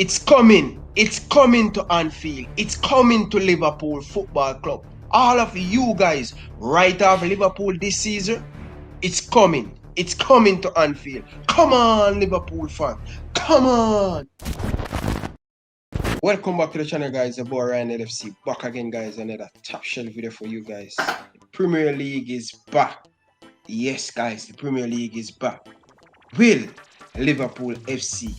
It's coming. It's coming to Anfield. It's coming to Liverpool Football Club. All of you guys right off Liverpool this season, it's coming. It's coming to Anfield. Come on, Liverpool fan. Come on. Welcome back to the channel, guys. The boy Ryan LFC back again, guys. Another top shelf video for you guys. The Premier League is back. Yes, guys, the Premier League is back. Will Liverpool FC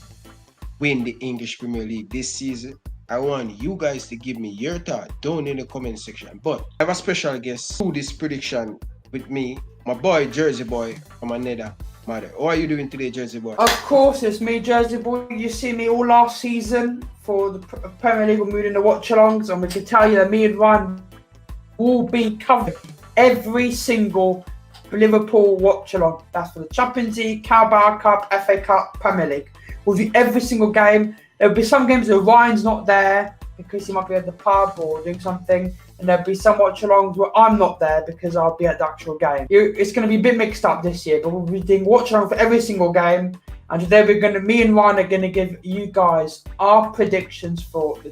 win the English Premier League this season? I want you guys to give me your thought down in the comment section. But I have a special guest to this prediction with me, my boy Jersey Boy from another mother. How are you doing today, Jersey Boy? Of course, it's me, Jersey Boy. You see me all last season for the Premier League. We're moving the watch-alongs, and we can tell you that me and Ryan will be covering every single Liverpool watch-along. That's for the Champions League, Carabao Cup, FA Cup, Premier League. We'll do every single game. There'll be some games where Ryan's not there because he might be at the pub or doing something, and there'll be some watch-alongs where I'm not there because I'll be at the actual game. It's going to be a bit mixed up this year, but we'll be doing watch-along for every single game, and today me and Ryan are going to give you guys our predictions for the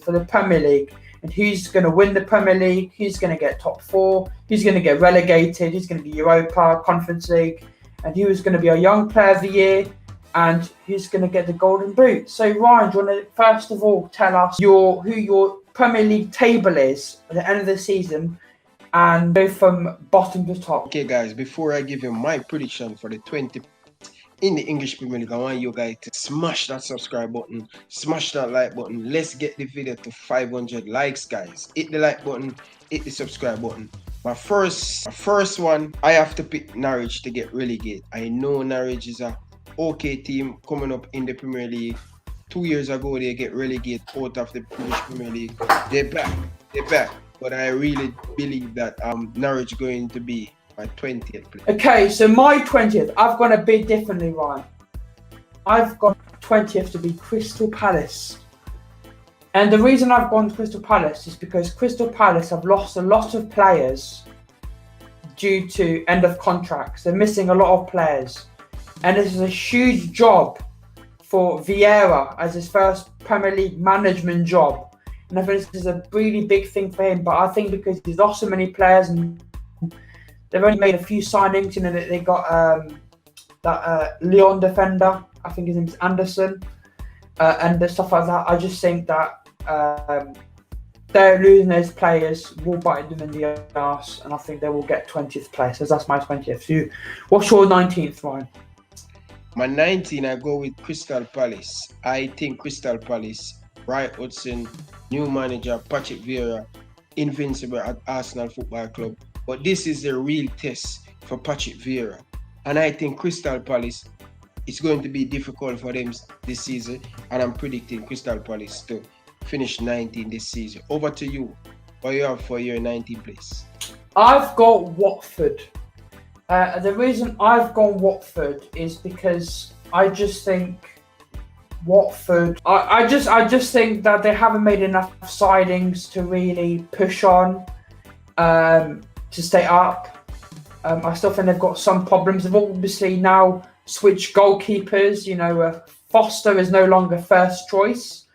for the Premier League, and who's going to win the Premier League, who's going to get top 4, who's going to get relegated, who's going to be Europa, Conference League, and who is going to be our Young Player of the Year, and who's going to get the Golden Boot. So Ryan, do you want to first of all tell us who your Premier League table is at the end of the season, and go from bottom to top? Okay, guys, before I give you my prediction for the 20 in the English Premier League, I want you guys to smash that subscribe button, smash that like button. Let's get the video to 500 likes, guys. Hit the like button, hit the subscribe button. My first one, I have to pick Norwich to get relegated. I know Norwich is a okay team coming up in the Premier League. 2 years ago they get relegated out of the English Premier League. They're back. But I really believe that Norwich going to be my 20th place. Okay, so my 20th, I've gone a bit differently, Ryan. I've got 20th to be Crystal Palace. And the reason I've gone to Crystal Palace is because Crystal Palace have lost a lot of players due to end of contracts. They're missing a lot of players. And this is a huge job for Vieira as his first Premier League management job. And I think this is a really big thing for him. But I think because he's lost so many players and they've only made a few signings, they got that Lyon defender, I think his name's Anderson, and stuff like that. I just think that they're losing those players will bite them in the arse, and I think they will get 20th place. So that's my 20th. So what's your 19th, Ryan? My 19, I go with Crystal Palace. I think Crystal Palace, Roy Hodgson, new manager, Patrick Vieira, invincible at Arsenal Football Club. But this is the real test for Patrick Vieira. And I think Crystal Palace, it's going to be difficult for them this season. And I'm predicting Crystal Palace to finish 19 this season. Over to you. What you have for your 19th place? I've got Watford. The reason I've gone Watford is because I just think Watford. I just think that they haven't made enough signings to really push on to stay up. I still think they've got some problems. They've obviously now switched goalkeepers. Foster is no longer first choice,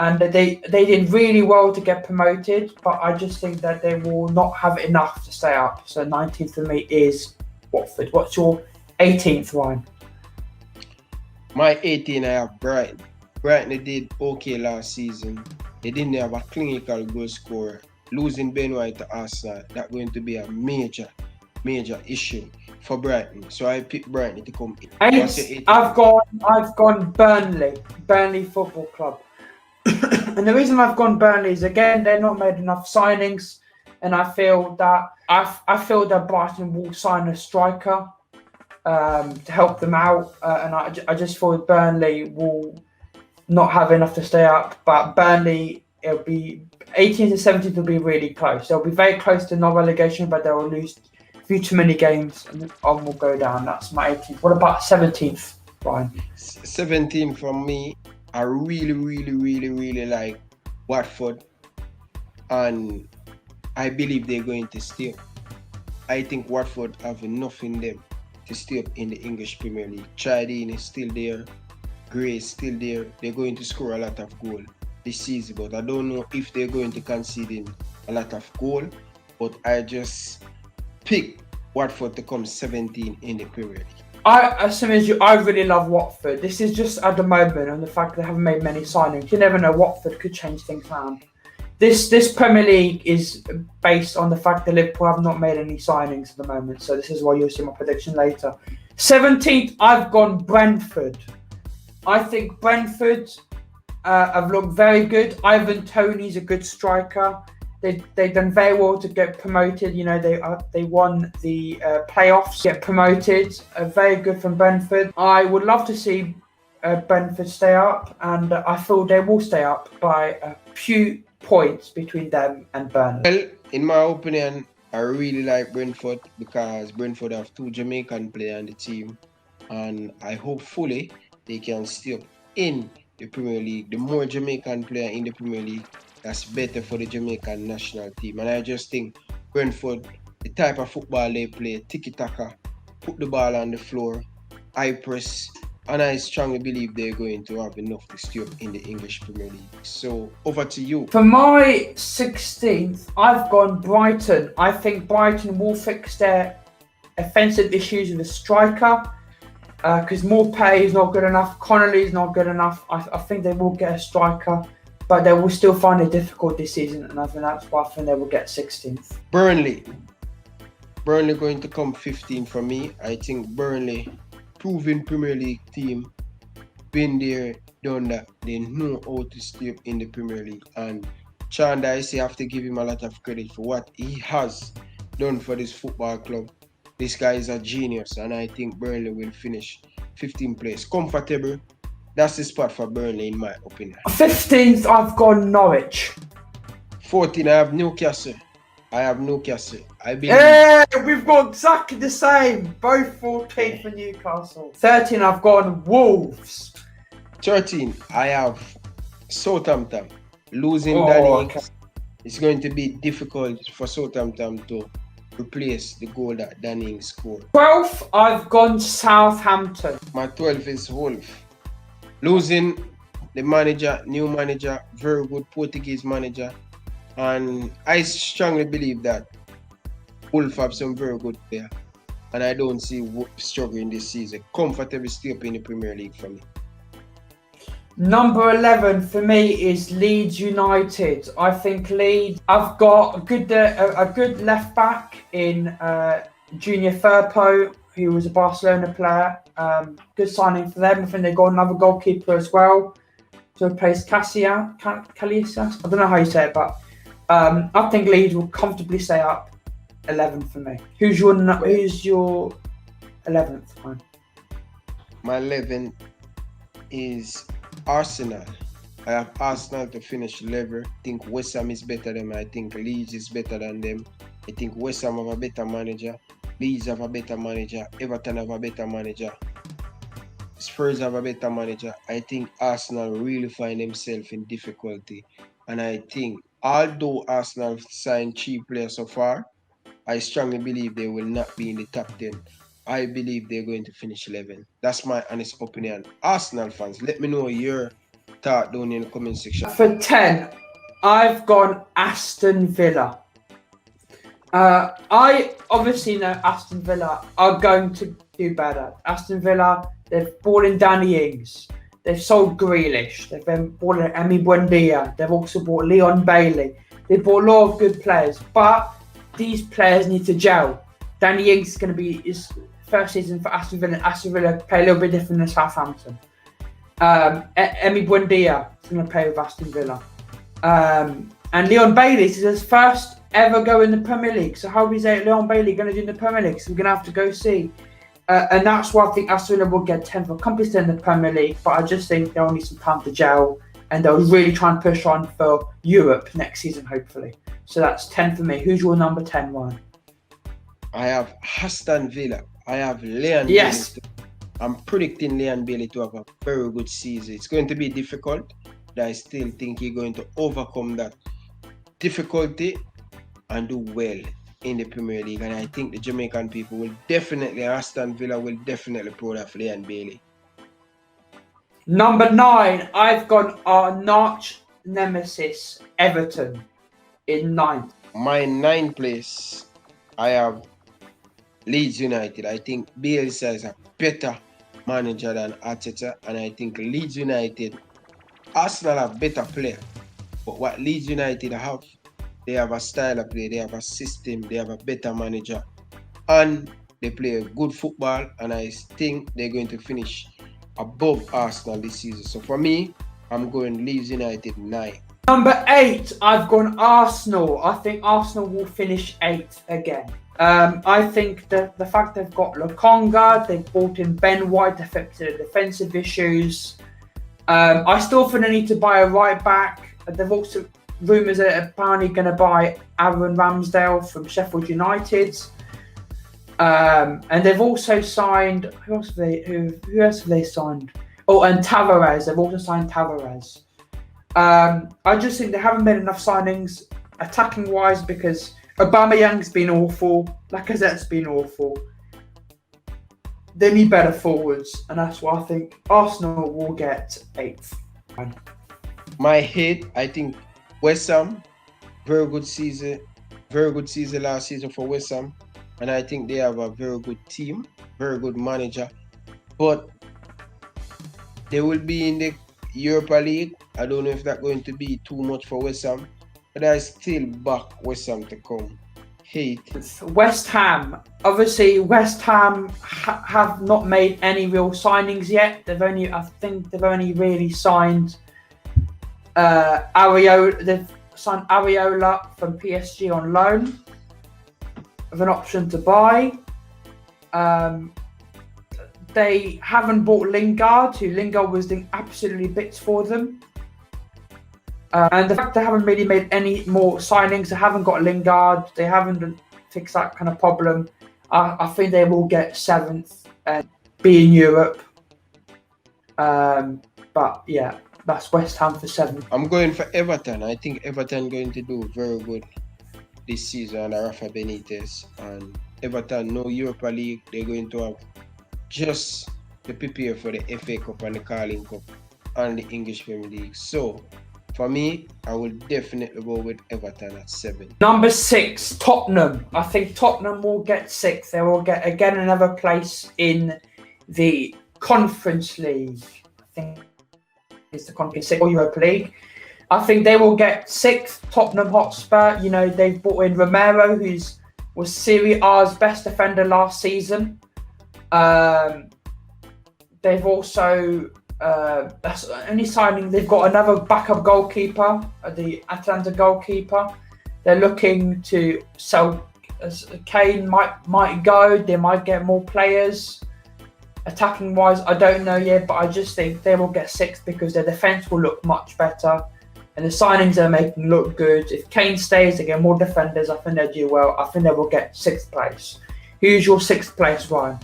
and they did really well to get promoted. But I just think that they will not have enough to stay up. So 19th for me is Watford. What's your 18th, Ryan? My 18, I have Brighton. Brighton, they did okay last season. They didn't have a clinical goal scorer. Losing Ben White to Arsenal, that's going to be a major issue for Brighton. So I picked Brighton to come in. I've gone Burnley Football Club. And the reason I've gone Burnley is, again, they're not made enough signings, and I feel that Brighton will sign a striker to help them out, and I just feel Burnley will not have enough to stay up. But Burnley, it'll be 18th and 17th will be really close. They'll be very close to no relegation, but they'll lose a few too many games and will go down. That's my 18th. What about 17th, Ryan? 17th from me, I really like Watford, and I believe they're going to stay up. I think Watford have enough in them to stay up in the English Premier League. Chardine is still there. grace still there. They're going to score a lot of goal this season, but I don't know if they're going to concede a lot of goal. But I just pick Watford to come 17 in the Premier League. As soon as I really love Watford. This is just at the moment, and the fact they haven't made many signings. You never know, Watford could change things around. This Premier League is based on the fact that Liverpool have not made any signings at the moment. So this is why you'll see my prediction later. 17th, I've gone Brentford. I think Brentford have looked very good. Ivan Toney's a good striker. They've done very well to get promoted. You know, they won the playoffs, get promoted. Very good from Brentford. I would love to see Brentford stay up, and I feel they will stay up by a few points between them and Burnley. Well, in my opinion, I really like Brentford because Brentford have 2 Jamaican players on the team, and I hopefully they can stay up in the Premier League. The more Jamaican player in the Premier League, that's better for the Jamaican national team. And I just think Brentford, the type of football they play, tiki-taka, put the ball on the floor, high press, and I strongly believe they're going to have enough to stay up in the English Premier League. So, over to you. For my 16th, I've gone Brighton. I think Brighton will fix their offensive issues with a striker because Maupay is not good enough. Connolly is not good enough. I think they will get a striker, but they will still find it difficult this season, and I think that's why I think they will get 16th. Burnley going to come 15 for me. I think Burnley, proven Premier League team, been there, done that. They know how to stay up in the Premier League. And Chanda, I say, I have to give him a lot of credit for what he has done for this football club. This guy is a genius, and I think Burnley will finish 15th place. Comfortable. That's the spot for Burnley, in my opinion. 15th, I've gone Norwich. 14th, I have Newcastle. I believe. Yeah, we've got exactly the same. Both 14th for Newcastle. 13th, I've gone Wolves. 13th, I have Southampton. Losing Danny Ings. Okay. It's going to be difficult for Southampton to replace the goal that Danny Ings scored. 12th, I've gone Southampton. My 12th is Wolves. Losing the manager, new manager, very good Portuguese manager. And I strongly believe that Wolves have some very good players. And I don't see Wolves struggling this season. Comfortably stay up in the Premier League for me. Number 11 for me is Leeds United. I think Leeds, I've got a good left back in Junior Firpo, who was a Barcelona player. Good signing for them. I think they got another goalkeeper as well to replace Casias. I don't know how you say it, but I think Leeds will comfortably stay up. 11 for me. Who's your 11th one? My 11th is Arsenal. I have Arsenal to finish level. I think West Ham is better than them. I think Leeds is better than them. I think West Ham have a better manager. Leeds have a better manager. Everton have a better manager. Spurs have a better manager. I think Arsenal really find themselves in difficulty. And I think although Arsenal signed cheap players so far, I strongly believe they will not be in the top 10. I believe they're going to finish 11. That's my honest opinion. Arsenal fans, let me know your thought down in the comment section. For 10, I've gone Aston Villa. I obviously know Aston Villa are going to do better. Aston Villa, they've brought in Danny Ings. They've sold Grealish. They've been brought in Emi Buendia. They've also bought Leon Bailey. They bought a lot of good players, but these players need to gel. Danny Ings is going to be his first season for Aston Villa. Aston Villa play a little bit different than Southampton. Emi Buendia is going to play with Aston Villa. And Leon Bailey is his first ever go in the Premier League. So how is Leon Bailey going to do in the Premier League? So we're going to have to go see. And that's why I think Aston Villa will get 10th or compass in the Premier League. But I just think they'll need some time to gel. And they'll really try and push on for Europe next season, hopefully. So that's 10 for me. Who's your number 10, Ryan? I have Aston Villa. I have Leon Yes. Bailey. I'm predicting Leon Bailey to have a very good season. It's going to be difficult, but I still think he's going to overcome that difficulty and do well in the Premier League. And I think the Jamaican people will definitely, Aston Villa will definitely proud of Leon Bailey. Number 9, I've gone our arch nemesis, Everton, in 9th. My 9th place, I have Leeds United. I think Bielsa is a better manager than Arteta, and I think Leeds United, Arsenal have better player, but what Leeds United have, they have a style of play, they have a system, they have a better manager, and they play good football, and I think they're going to finish above Arsenal this season. So for me, I'm going Leeds United 9. Number 8, I've gone Arsenal. I think Arsenal will finish 8th again. I think the fact they've got Lokonga, they've brought in Ben White to fix the defensive issues. I still think they need to buy a right back. They've also rumours that are apparently going to buy Aaron Ramsdale from Sheffield United. And they've also signed, who else have they signed? Oh, and Tavares. They've also signed Tavares. I just think they haven't made enough signings attacking wise because Aubameyang's been awful, Lacazette's been awful. They need better forwards, and that's why I think Arsenal will get 8th. My hit, I think West Ham, very good season last season for West Ham, and I think they have a very good team, very good manager, but they will be in the Europa League. I don't know if that's going to be too much for West Ham, but I still back West Ham to come. West Ham. Obviously, West Ham have not made any real signings yet. I think they've only really signed Areola. They've signed Areola from PSG on loan with an option to buy. They haven't bought Lingard, who Lingard was doing absolutely bits for them. And the fact they haven't really made any more signings, they haven't got Lingard, they haven't fixed that kind of problem. I think they will get 7th and be in Europe. But yeah, that's West Ham for 7th. I'm going for Everton. I think Everton going to do very good this season under Rafa Benitez. And Everton, no Europa League, they're going to have just to prepare for the FA Cup and the Carling Cup and the English Premier League. So for me, I will definitely go with Everton at 7. Number 6, Tottenham. I think Tottenham will get 6th. They will get again another place in the Conference League. I think it's the Conference League or Europa League. I think they will get 6th. Tottenham Hotspur. You know, they've brought in Romero, who was Serie A's best defender last season. They've also that's the only signing. They've got another backup goalkeeper, the Atalanta goalkeeper. They're looking to sell. Kane might go. They might get more players. Attacking wise, I don't know yet, but I just think they will get 6th because their defense will look much better, and the signings they're making look good. If Kane stays, they get more defenders. I think they'll do well. I think they will get 6th place. Who's your 6th place, Ryan?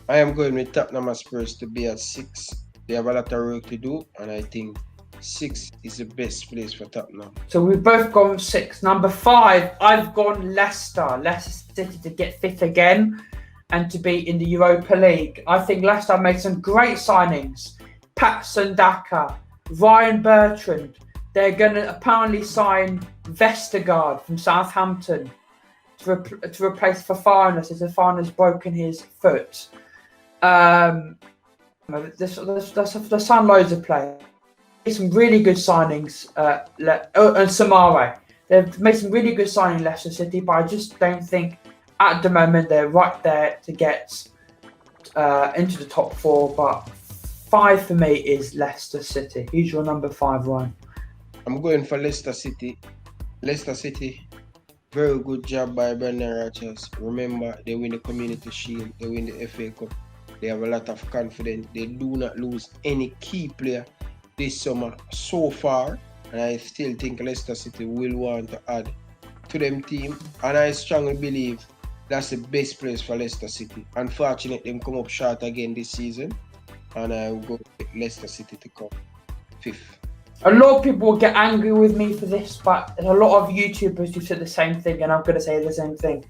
I am going with Tottenham Spurs to be at 6. They have a lot of work to do, and I think 6 is the best place for Tottenham. So we've both gone 6. Number 5, I've gone Leicester. Leicester City to get 5th again and to be in the Europa League. I think Leicester made some great signings. Patson Daka, Ryan Bertrand. They're going to apparently sign Vestergaard from Southampton to replace Fofana, since Fofana's broken his foot. They signed loads of players. Some really good signings. And Samare. They've made some really good signings in Leicester City, but I just don't think at the moment they're right there to get into the top 4. But 5 for me is Leicester City. Who's your number 5, Ryan? I'm going for Leicester City. Leicester City, very good job by Brendan Rodgers. Remember, they win the Community Shield, they win the FA Cup. They have a lot of confidence. They do not lose any key player this summer so far. And I still think Leicester City will want to add to them team. And I strongly believe that's the best place for Leicester City. Unfortunately, them come up short again this season. And I will go with Leicester City to come 5th. A lot of people will get angry with me for this, but there's a lot of YouTubers who said the same thing, and I'm going to say the same thing.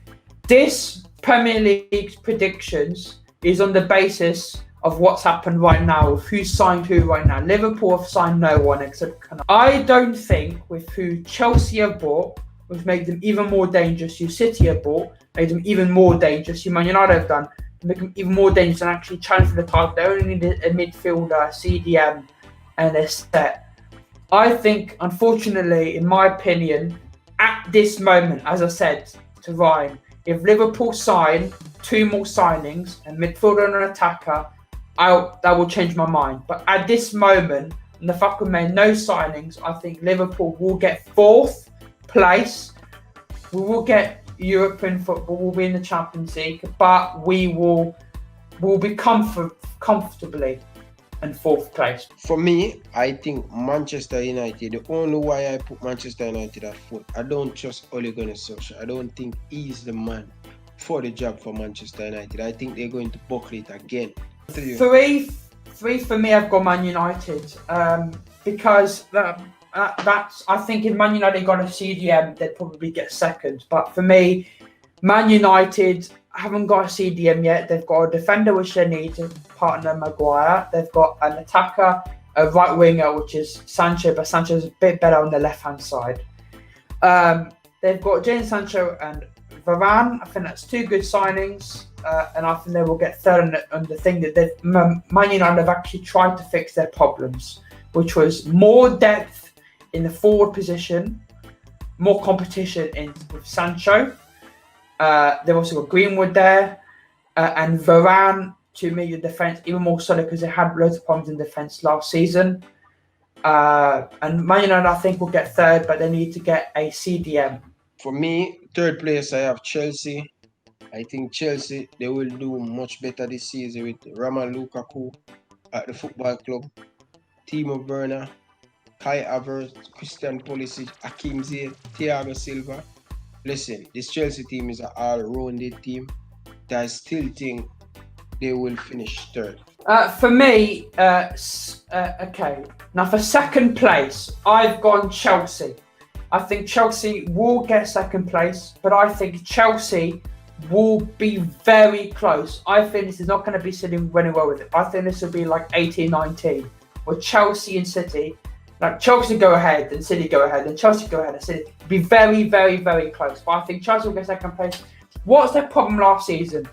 This Premier League's predictions is on the basis of what's happened right now, of who's signed who right now. Liverpool have signed no one except Canal. I don't think with who Chelsea have bought, which made them even more dangerous, who City have bought, made them even more dangerous, who Man United have done, make them even more dangerous and actually challenge for the title. They only need a midfielder, CDM, and they're set. I think, unfortunately, in my opinion, at this moment, as I said to Ryan, if Liverpool sign 2 more signings, a midfielder and an attacker, that will change my mind. But at this moment, and the fact we made no signings, I think Liverpool will get 4th place. We will get European football. We'll be in the Champions League, but we'll be comfortably in 4th place. For me, I think Manchester United, the only why I put Manchester United at 4th, I don't trust Ole Gunnar Solskjaer. I don't think he's the man for the job for Manchester United. I think they're going to buckle it again. 3 for me, I've got Man United because that's, I think if Man United got a CDM, they'd probably get 2nd. But for me, Man United haven't got a CDM yet. They've got a defender, which they need to partner Maguire. They've got an attacker, a right winger, which is Sancho, but Sancho's a bit better on the left-hand side. They've got Jadon Sancho and Varane. I think that's 2 good signings, and I think they will get 3rd on the thing that Man United have actually tried to fix their problems, which was more depth in the forward position, more competition with Sancho. They've also got Greenwood there, and Varane to make the defence even more solid because they had loads of problems in defence last season. And Man United, I think, will get 3rd, but they need to get a CDM. For me, 3rd place, I have Chelsea. I think Chelsea, they will do much better this season with Romelu Lukaku at the football club, Timo Werner, Kai Havertz, Christian Pulisic, Hakim Ziyech, Thiago Silva. Listen, this Chelsea team is an all-rounded team. I still think they will finish 3rd. For me, okay. Now for 2nd place, I've gone Chelsea. I think Chelsea will get 2nd place, but I think Chelsea will be very close. I think this is not going to be sitting really well with it. I think this will be like 18-19, where Chelsea and City, like Chelsea go ahead and City go ahead, and Chelsea go ahead and City. It'll be very, very, very close. But I think Chelsea will get 2nd place. What's their problem last season?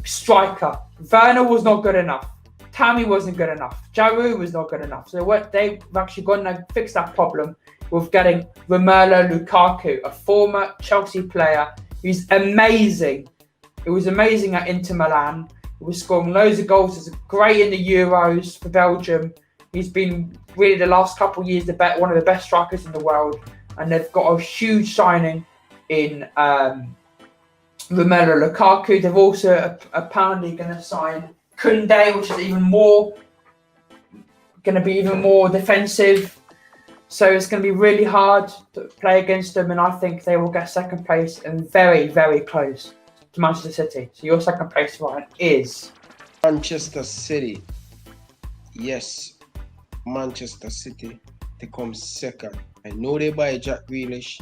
Striker. Werner was not good enough. Tammy wasn't good enough. Giroud was not good enough. So they've actually gone and fixed that problem with getting Romelu Lukaku, a former Chelsea player who's amazing. It was amazing at Inter Milan. He was scoring loads of goals. He's great in the Euros for Belgium. He's been really the last couple of years one of the best strikers in the world. And they've got a huge signing in Romelu Lukaku. They've also apparently going to sign Koundé, which is going to be even more defensive. So it's going to be really hard to play against them, and I think they will get 2nd place and very, very close to Manchester City. So your 2nd place, Ryan, is Manchester City. Yes, Manchester City to come 2nd. I know they buy Jack Grealish.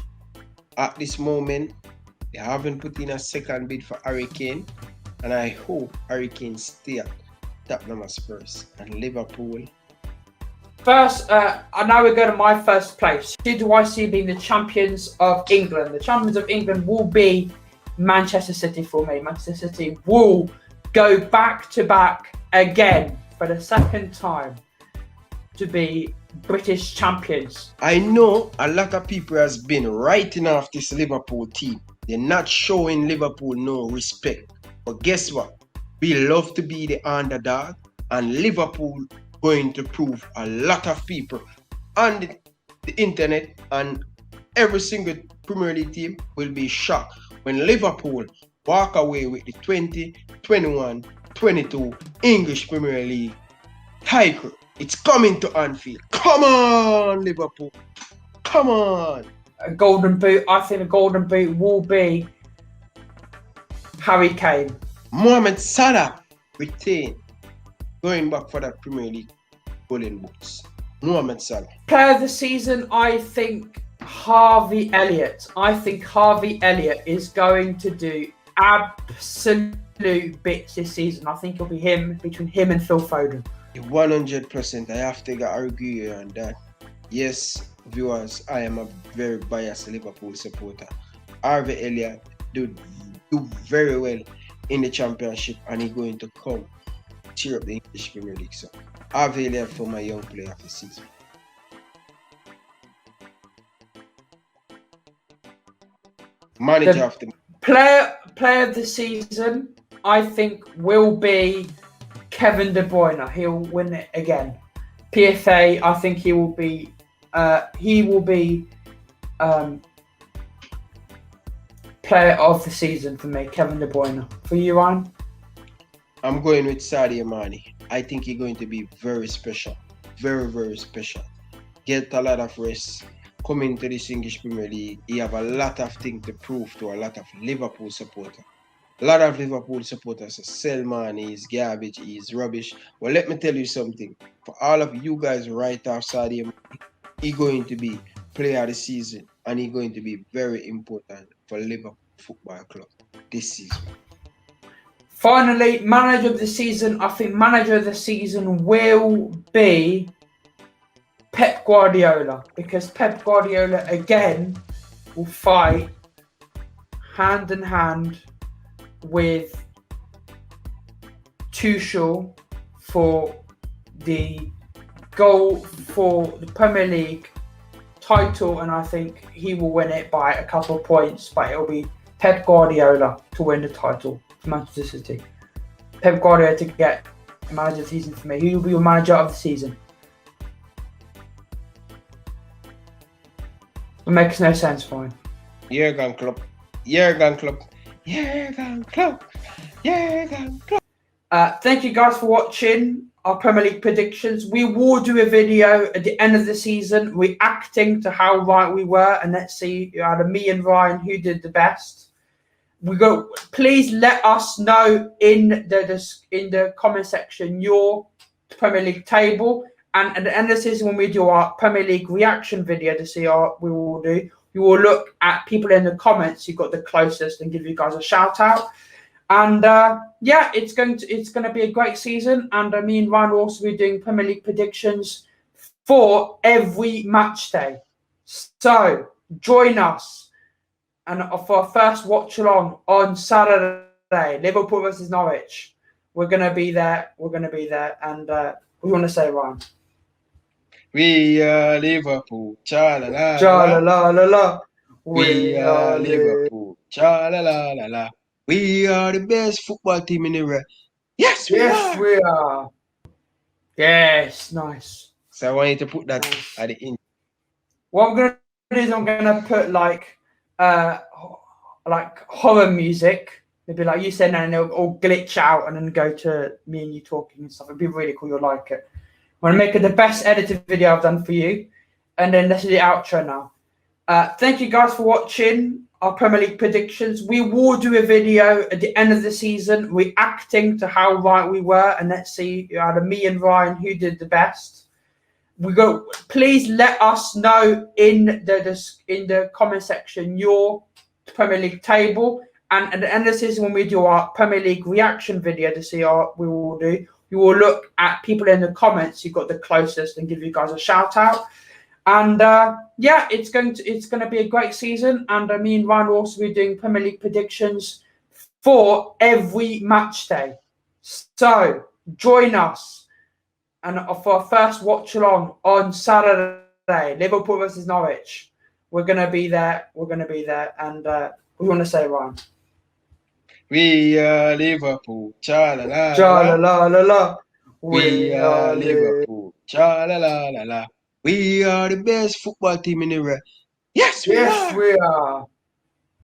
At this moment, they haven't put in a 2nd bid for Harry Kane, and I hope Harry Kane stay at Tottenham Spurs and Liverpool. First, now we go to my 1st place. Who do I see being the champions of England? The champions of England will be Manchester City for me. Manchester City will go back-to-back again for the 2nd time to be British champions. I know a lot of people has been writing off this Liverpool team. They're not showing Liverpool no respect. But guess what? We love to be the underdog, and Liverpool going to prove a lot of people on the internet and every single Premier League team will be shocked when Liverpool walk away with the 2021-22 English Premier League title. It's coming to Anfield. Come on, Liverpool. Come on. A golden boot. I think the golden boot will be Harry Kane. Mohamed Salah retain, going back for that Premier League golden boots. Mohamed Salah. Player of the season, I think Harvey Elliott. I think Harvey Elliott is going to do absolutely bits this season. I think it'll be between him and Phil Foden. 100%. I have to agree on that. Yes, viewers, I am a very biased Liverpool supporter. Harvey Elliott do very well in the championship, and he's going to come cheer up the English Premier League. So Harvey Elliott for my young player of the season. Manager of the player of the season, I think, will be Kevin De Bruyne. He'll win it again. PFA, I think he will be player of the season for me, Kevin De Bruyne. For you, Ryan? I'm going with Sadio Mane. I think he's going to be very special. Very, very special. Get a lot of rest. Coming to this English Premier League, he have a lot of things to prove to a lot of Liverpool supporters. A lot of Liverpool supporters say sell Mane, he's garbage, he's rubbish. Well, let me tell you something. For all of you guys right off Sadio Mane, he's going to be player of the season, and he's going to be very important for Liverpool Football Club this season. Finally, manager of the season. I think manager of the season will be Pep Guardiola, because Pep Guardiola again will fight hand in hand with Tuchel for the goal for the Premier League title, and I think he will win it by a couple of points, but it'll be Pep Guardiola to win the title for Manchester City. Pep Guardiola to get manager of the season for me. Who will be your manager of the season? It makes no sense, fine. Jurgen Klopp. Jurgen Klopp. Jurgen Klopp. Jurgen Klopp. Thank you guys for watching our Premier League predictions. We will do a video at the end of the season reacting to how right we were, and let's see out of me and Ryan who did the best. Please let us know in the comment section your Premier League table. And at the end of the season, when we do our Premier League reaction video to see what we will do, we will look at people in the comments who got the closest and give you guys a shout out. And yeah, it's going to be a great season. And me and Ryan will also be doing Premier League predictions for every match day. So join us and for our first watch along on Saturday, Liverpool versus Norwich. We're gonna be there. And what do you want to say, Ryan? We are Liverpool. Cha-la-la-la. Cha-la-la-la-la. We are Liverpool. Cha-la-la-la-la. We are the best football team in the world. Yes, we are. Yes, nice. So I want you to put that at the end. What I'm gonna do is I'm gonna put like horror music. Maybe like you said, and it'll all glitch out and then go to me and you talking and stuff. It'd be really cool. You'll like it. I'm gonna make it the best edited video I've done for you, and then let's do the outro now. Thank you guys for watching our Premier League predictions. We will do a video at the end of the season reacting to how right we were, and let's see out of me and Ryan who did the best. Please let us know in the comment section your Premier League table. And at the end of the season, when we do our Premier League reaction video to see what we will do, we will look at people in the comments who got the closest and give you guys a shout out. And yeah, it's going to be a great season. And me and Ryan will also be doing Premier League predictions for every match day. So join us and for our first watch along on Saturday, Liverpool versus Norwich. We're gonna be there. And what do you want to say, Ryan? We are Liverpool. Cha-la-la-la. Cha-la-la-la-la. We are Liverpool. Cha-la-la-la-la. We are the best football team in the world. Yes, we are.